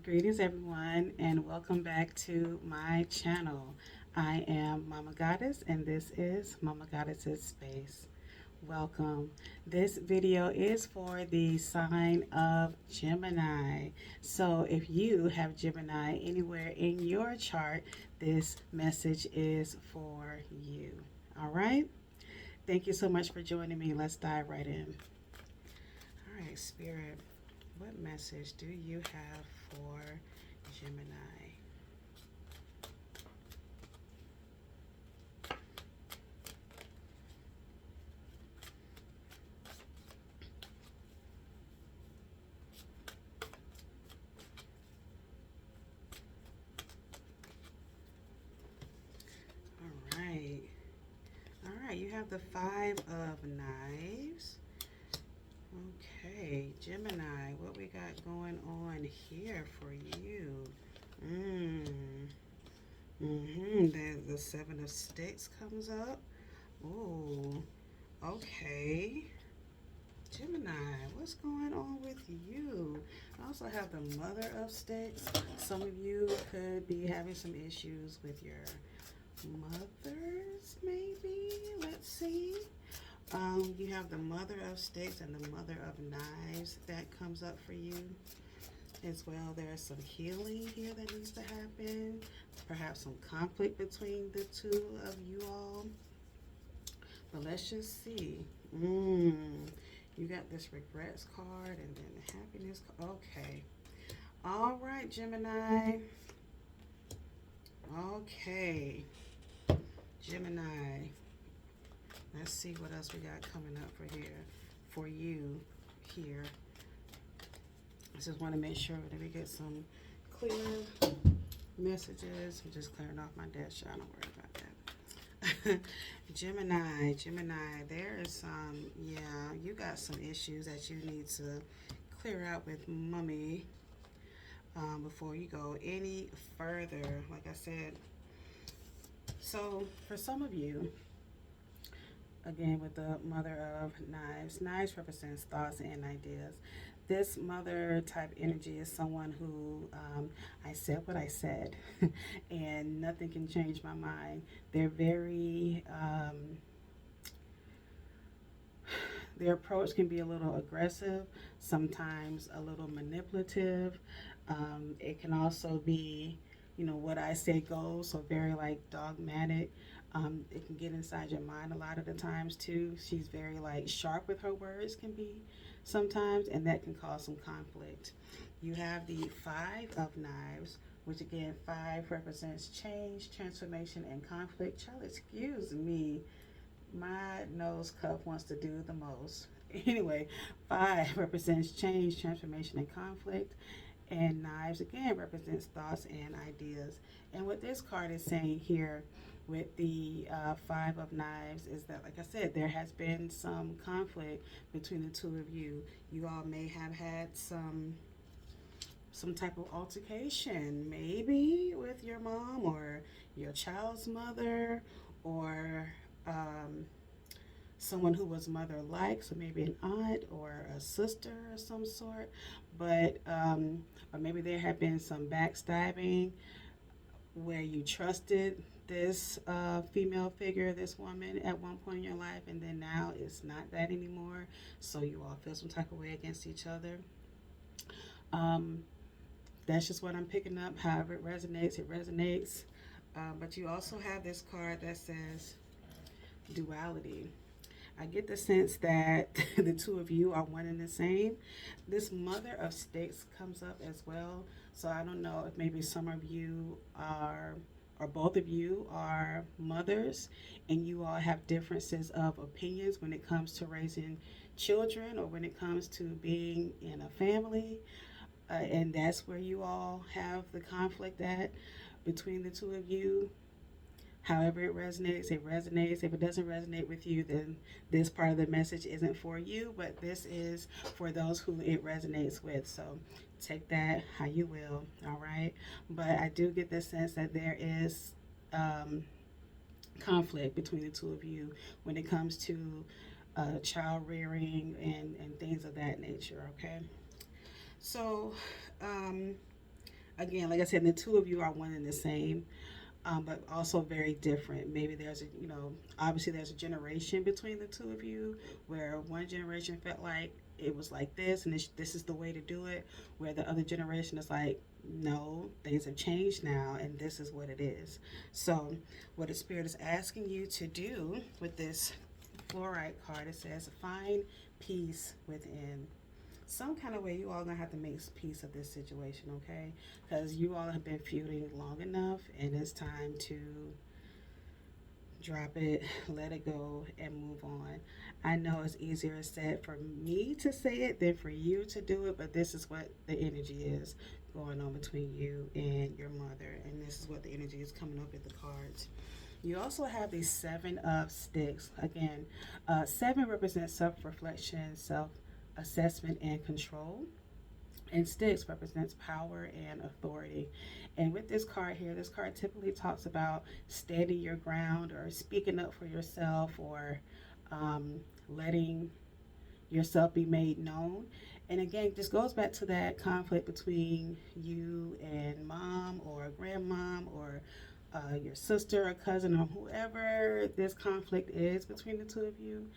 Greetings, everyone, and welcome back to my channel. I am Mama Goddess, and this is Mama Goddess's Space. Welcome. This video is for the sign of Gemini. So, if you have Gemini anywhere in your chart, this message is for you. All right? Thank you so much for joining me. Let's dive right in. All right, Spirit. What message do you have for Gemini? All right. All right, you have the Five of Knives. Okay, Gemini, what we got going on here for you? Then the Seven of Sticks comes up. Ooh, okay. Gemini, what's going on with you? I also have the Mother of Sticks. Some of you could be having some issues with your mothers, maybe. Let's see. You have the Mother of Sticks and the Mother of Knives that comes up for you as well. There's some healing here that needs to happen. Perhaps some conflict between the two of you all. But let's just see. You got this regrets card and then the happiness card. Okay. All right, Gemini. Okay. Gemini. Let's see what else we got coming up for you here. I just want to make sure that we get some clear messages. I'm just clearing off my desk. Y'all don't worry about that. Gemini, there is some, yeah, you got some issues that you need to clear out with Mommy before you go any further. Like I said, so for some of you, again, with the Mother of Knives. Knives represents thoughts and ideas. This mother type energy is someone who, I said what I said, and nothing can change my mind. They're very, their approach can be a little aggressive, sometimes a little manipulative. It can also be, what I say goes, so very like dogmatic. It can get inside your mind a lot of the times too. She's very like sharp with her words can be sometimes, and that can cause some conflict. You have the Five of Knives, which again, five represents change, transformation, and conflict. Child, excuse me, my nose cup wants to do the most. Anyway, five represents change, transformation, and conflict. And knives again represents thoughts and ideas. And what this card is saying here with the Five of Knives is that, like I said, there has been some conflict between the two of you. You all may have had some type of altercation, maybe with your mom or your child's mother, or someone who was mother-like, so maybe an aunt or a sister of some sort. But or maybe there have been some backstabbing where you trusted this female figure, this woman, at one point in your life, and then now it's not that anymore. So you all feel some type of way against each other. That's just what I'm picking up. However it resonates, it resonates. But you also have this card that says duality. I get the sense that the two of you are one and the same. This Mother of Sticks comes up as well. So I don't know if maybe some of you are, or both of you are mothers, and you all have differences of opinions when it comes to raising children or when it comes to being in a family. And that's where you all have the conflict at between the two of you. However it resonates, it resonates. If it doesn't resonate with you, then this part of the message isn't for you, but this is for those who it resonates with. So take that how you will, all right? But I do get the sense that there is conflict between the two of you when it comes to child rearing and things of that nature, okay? So again, like I said, the two of you are one and the same, but also very different. Maybe there's a, obviously there's a generation between the two of you where one generation felt like it was like this and this is the way to do it, where the other generation is like, no, things have changed now and this is what it is. So, what the Spirit is asking you to do with this fluorite card, it says, find peace within. Some kind of way you all gonna have to make peace of this situation, okay? Because you all have been feuding long enough and it's time to drop it, let it go, and move on. I know it's easier said for me to say it than for you to do it, but this is what the energy is going on between you and your mother, and this is what the energy is coming up with the cards. You also have the Seven of Sticks. Again, seven represents self-reflection, self-assessment, and control. And sticks represents power and authority. And with this card here, this card typically talks about standing your ground or speaking up for yourself, or letting yourself be made known. And again, this goes back to that conflict between you and mom or grandmom or your sister or cousin or whoever this conflict is between the two of you.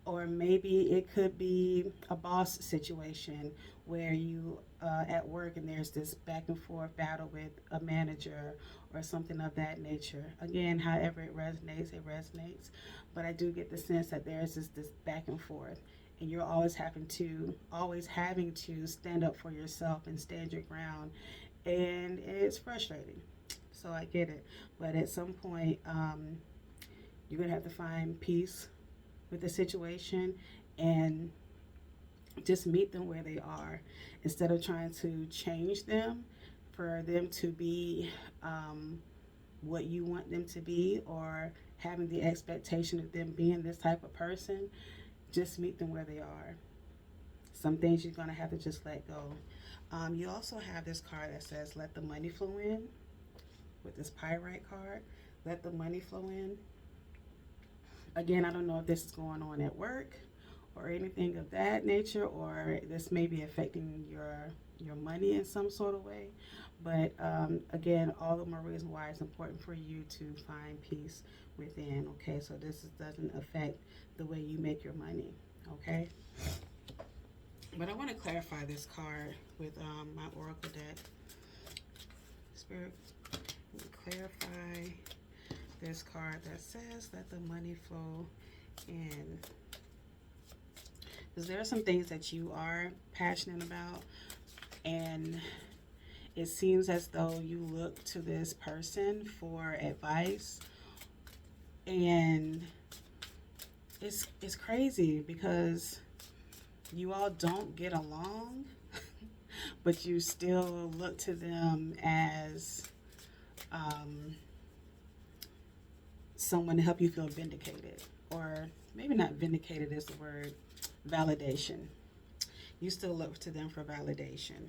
Or maybe it could be a boss situation where you at work and there's this back and forth battle with a manager or something of that nature. Again, however it resonates, it resonates. But I do get the sense that there's this back and forth, and you're always having to stand up for yourself and stand your ground, and it's frustrating. So I get it, but at some point, you're gonna have to find peace with the situation and just meet them where they are instead of trying to change them for them to be what you want them to be, or having the expectation of them being this type of person. Just meet them where they are. Some things you're going to have to just let go. You also have this card that says let the money flow in, with this pyrite card. Let the money flow in. Again, I don't know if this is going on at work or anything of that nature, or this may be affecting your money in some sort of way. But again, all the more reason why it's important for you to find peace within. Okay, so doesn't affect the way you make your money. Okay, but I want to clarify this card with my oracle deck. Spirit, clarify this card that says let the money flow in, because there are some things that you are passionate about, and it seems as though you look to this person for advice, and it's crazy because you all don't get along, but you still look to them as someone to help you feel vindicated, or maybe not vindicated is the word, validation. You still look to them for validation.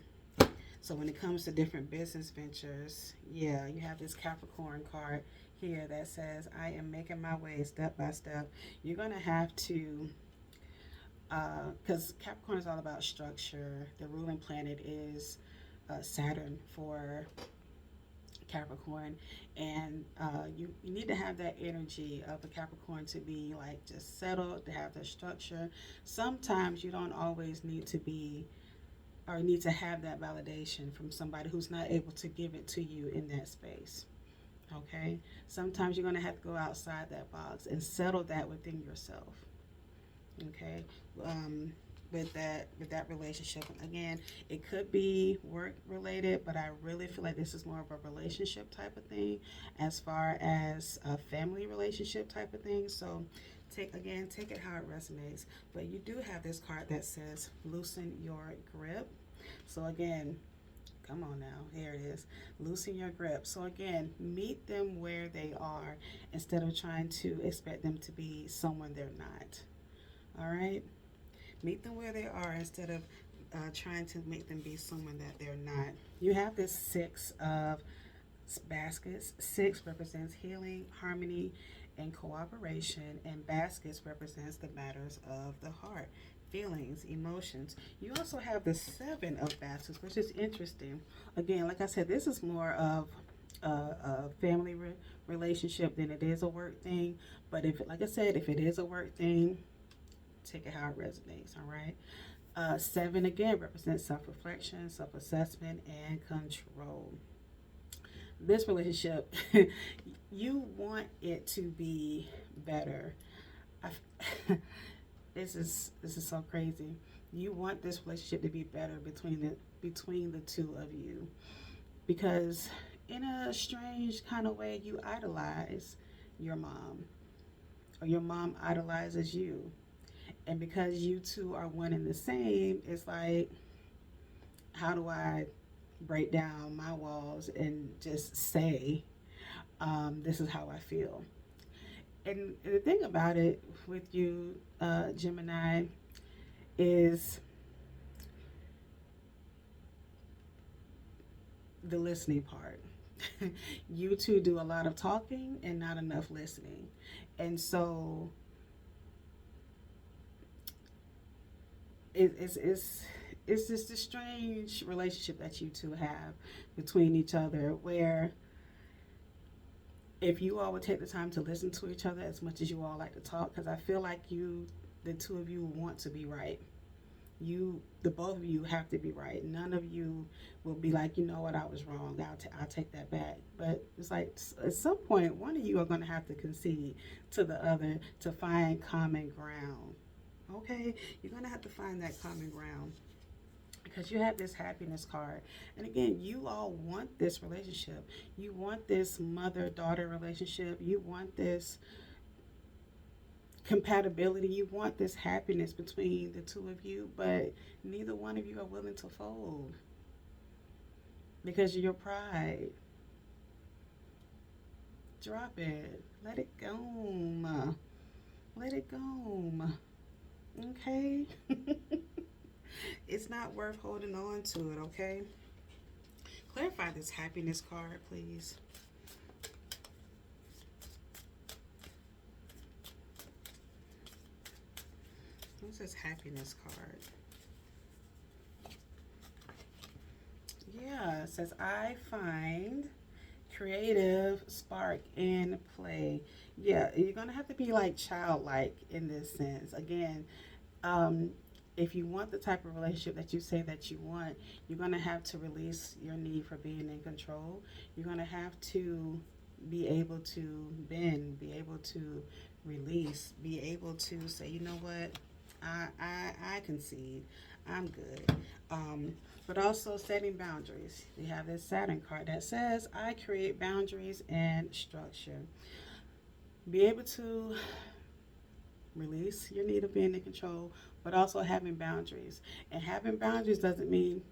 So when it comes to different business ventures, yeah, you have this Capricorn card here that says, I am making my way step by step. You're going to have to, because Capricorn is all about structure. The ruling planet is Saturn for Capricorn, and you need to have that energy of a Capricorn to be like just settled, to have the structure. Sometimes you don't always need to be or need to have that validation from somebody who's not able to give it to you in that space. Okay, sometimes you're going to have to go outside that box and settle that within yourself. Okay, with that relationship, again, it could be work related, but I really feel like this is more of a relationship type of thing, as far as a family relationship type of thing. So take it how it resonates. But you do have this card that says loosen your grip. So again, come on now, here it is, loosen your grip. So again, meet them where they are instead of trying to expect them to be someone they're not. All right, meet them where they are instead of trying to make them be someone that they're not. You have this Six of Baskets. Six represents healing, harmony, and cooperation, and baskets represents the matters of the heart. feelings, emotions. You also have the Seven of Baskets, which is interesting. Again, like I said, this is more of a family relationship than it is a work thing. But if, like I said, if it is a work thing, take it how it resonates. All right. Seven again represents self-reflection, self-assessment, and control. This relationship, you want it to be better. I, this is so crazy. You want this relationship to be better between the two of you, because in a strange kind of way you idolize your mom, or your mom idolizes you, and because you two are one and the same, it's like, how do I break down my walls and just say, this is how I feel? And the thing about it with you, Gemini, is the listening part. You two do a lot of talking and not enough listening. And so it's just a strange relationship that you two have between each other, where if you all would take the time to listen to each other as much as you all like to talk, because I feel like the two of you want to be right. The both of you have to be right. None of you will be like, you know what, I was wrong. I'll take that back. But it's like at some point, one of you are going to have to concede to the other to find common ground. Okay, you're going to have to find that common ground, because you have this happiness card. And again, you all want this relationship. You want this mother-daughter relationship. You want this compatibility. You want this happiness between the two of you, but neither one of you are willing to fold because of your pride. Drop it. Let it go. Let it go. Okay? It's not worth holding on to it, okay? Clarify this happiness card, please. What's this happiness card? Yeah, it says, I find creative spark in play. Yeah, you're going to have to be like childlike in this sense. Again, if you want the type of relationship that you say that you want, you're going to have to release your need for being in control. You're going to have to be able to bend, be able to release, be able to say, you know what, I concede, I'm good. But also setting boundaries. We have this Saturn card that says, I create boundaries and structure. Be able to release your need of being in control, but also having boundaries. And having boundaries doesn't mean,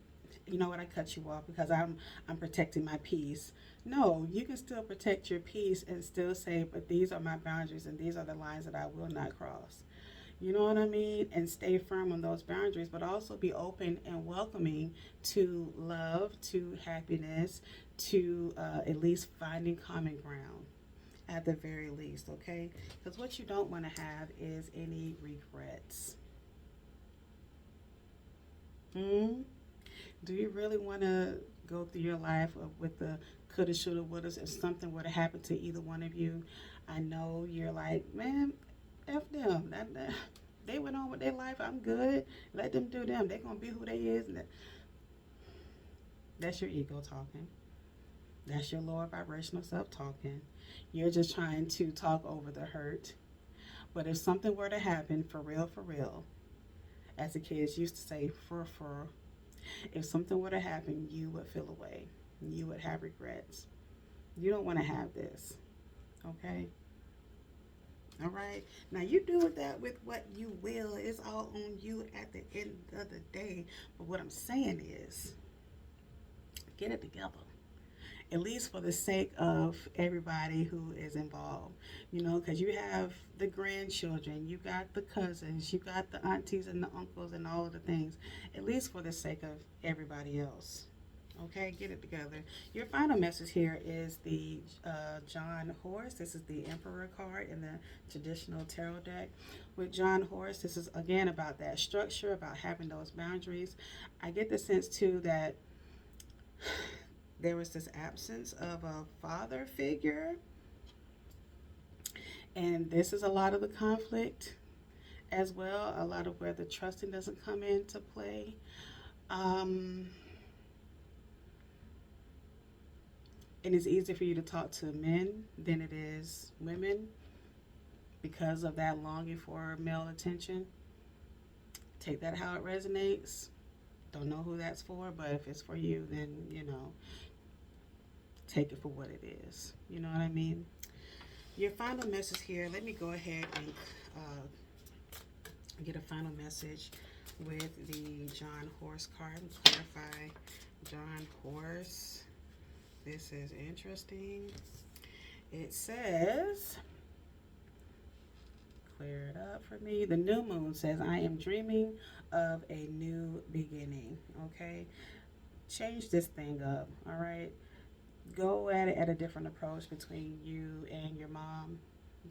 you know what, I cut you off because I'm protecting my peace. No, you can still protect your peace and still say, but these are my boundaries and these are the lines that I will not cross. You know what I mean? And stay firm on those boundaries, but also be open and welcoming to love, to happiness, to at least finding common ground at the very least, okay? Because what you don't want to have is any regrets. Hmm? Do you really want to go through your life with the coulda, shoulda, woulda if something were to happen to either one of you? I know you're like, man, F them. They went on with their life. I'm good. Let them do them. They're going to be who they is. And that's your ego talking. That's your lower vibrational self talking. You're just trying to talk over the hurt. But if something were to happen, for real, as the kids used to say, for, if something were to happen, you would feel away. You would have regrets. You don't want to have this. Okay? All right. Now you do with that with what you will. It's all on you at the end of the day. But what I'm saying is, get it together. At least for the sake of everybody who is involved. You know, because you have the grandchildren, you got the cousins, you got the aunties and the uncles and all of the things. At least for the sake of everybody else. Okay, get it together. Your final message here is the John Horse. This is the Emperor card in the traditional tarot deck. With John Horse, this is again about that structure, about having those boundaries. I get the sense too that there was this absence of a father figure, and this is a lot of the conflict as well, a lot of where the trusting doesn't come into play. Um, and it's easier for you to talk to men than it is women because of that longing for male attention. Take that how it resonates. Don't know who that's for, but if it's for you, then, take it for what it is. You know what I mean? Your final message here, let me go ahead and get a final message with the John Horse card and clarify John Horse. This is interesting. It says, clear it up for me. The new moon says, I am dreaming of a new beginning. Okay? Change this thing up. All right? Go at it at a different approach between you and your mom.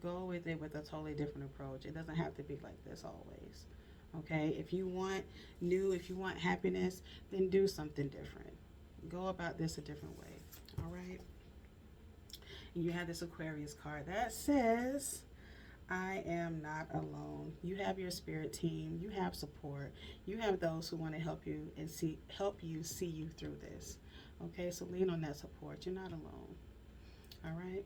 Go with it with a totally different approach. It doesn't have to be like this always. Okay? If you want new, if you want happiness, then do something different. Go about this a different way. All right? And you have this Aquarius card that says, I am not alone. You have your spirit team. You have support. You have those who want to help you and help you see you through this. Okay, so lean on that support. You're not alone. All right.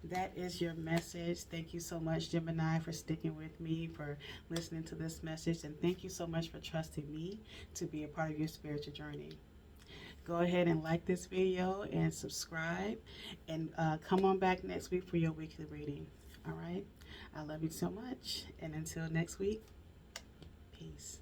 That is your message. Thank you so much, Gemini, for sticking with me, for listening to this message, and thank you so much for trusting me to be a part of your spiritual journey. Go ahead and like this video and subscribe, and come on back next week for your weekly reading. All right. I love you so much, and until next week, peace.